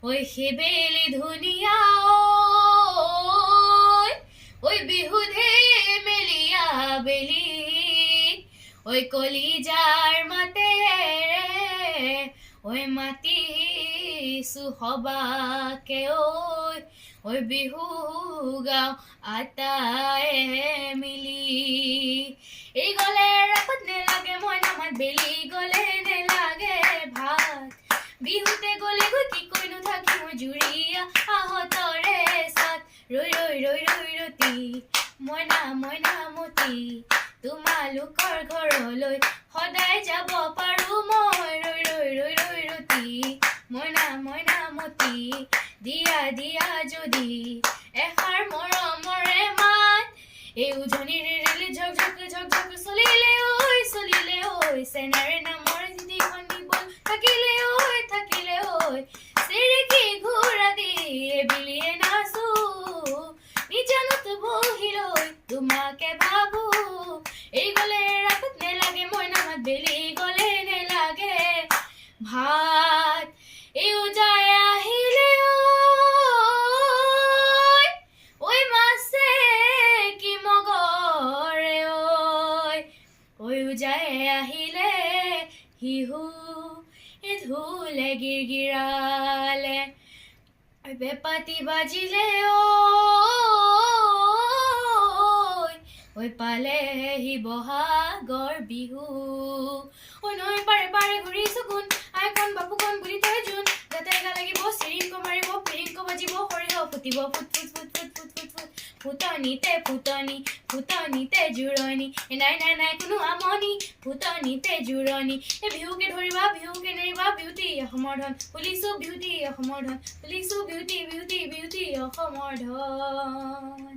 ঐ হেবেলি ধুনীয়া ঐ বিহুধে মেলিয়া বেলি ঐ কলিজাৰ মাতেৰে ঐ মাতিছো সবাকে ঐ বিহু গাওঁ আটায়ে মিলি এই গলে ৰাখত নেলাগে মই নামাত বেলি গলে নেলাগে ভাত বিহুতে গলে গৈ কি কৈনো থাকি মই জুৰিয়া আহতৰে সাত ৰৈ ৰৈ ৰৈ ৰৈ ৰতি মইনা মইনা মতি তোমালোকৰ ঘৰলৈ সদায় যাব পাৰো মই ৰৈ ৰৈ ৰৈ ৰৈ ৰতি মইনা মইনা মতি দিয়া দিয়া যদি এষাৰ মৰমৰে মাত এই উজনিৰ ৰেলি ঝক ঝক ঝক ঝক চলিলে ঐ চেনাৰে নামৰ চিঠিখন নিবল থাকিলে ঐ চেৰেকি ঘূৰা দি বিলিয়ে নাচো নিজানত বহি লৈ তোমাকে ভাবো এই গলে ৰাখত নেলাগে মই নামাত বেলি গলে নেলাগে ভাত এই উজাই আহিলে ঐ মাছে কি মগৰে ঐ উজাই আহিলে হিহু ধুলে গিৰগিৰালে বেপাতি বাজিলে ঐ পালেহি বহাগৰ বিহু নৈ পাৰে পাৰে ঘূৰিছো কোন আইকন বাপুকন বুলি তই জোন যাতে গা লাগিব চিৰিংক মাৰিব পিৰিংক বাজিব সৰিহ ফুটিব ফুট ফুট ফুট ফুট ফুট ফুট ফুট ফুটনিতে ফুটনি ফুটনিতে জোৰণি নাই নাই নাই কোনো আমনি ফুটনিতে জোৰণি এই বিহুকে ধৰিবা বিহুকে নেৰিবা বিউটি অসমৰ ধন পুলিচো বিউটি অসমৰ ধন পুলিচো বিউটি বিউটি বিউটি অসমৰ ধন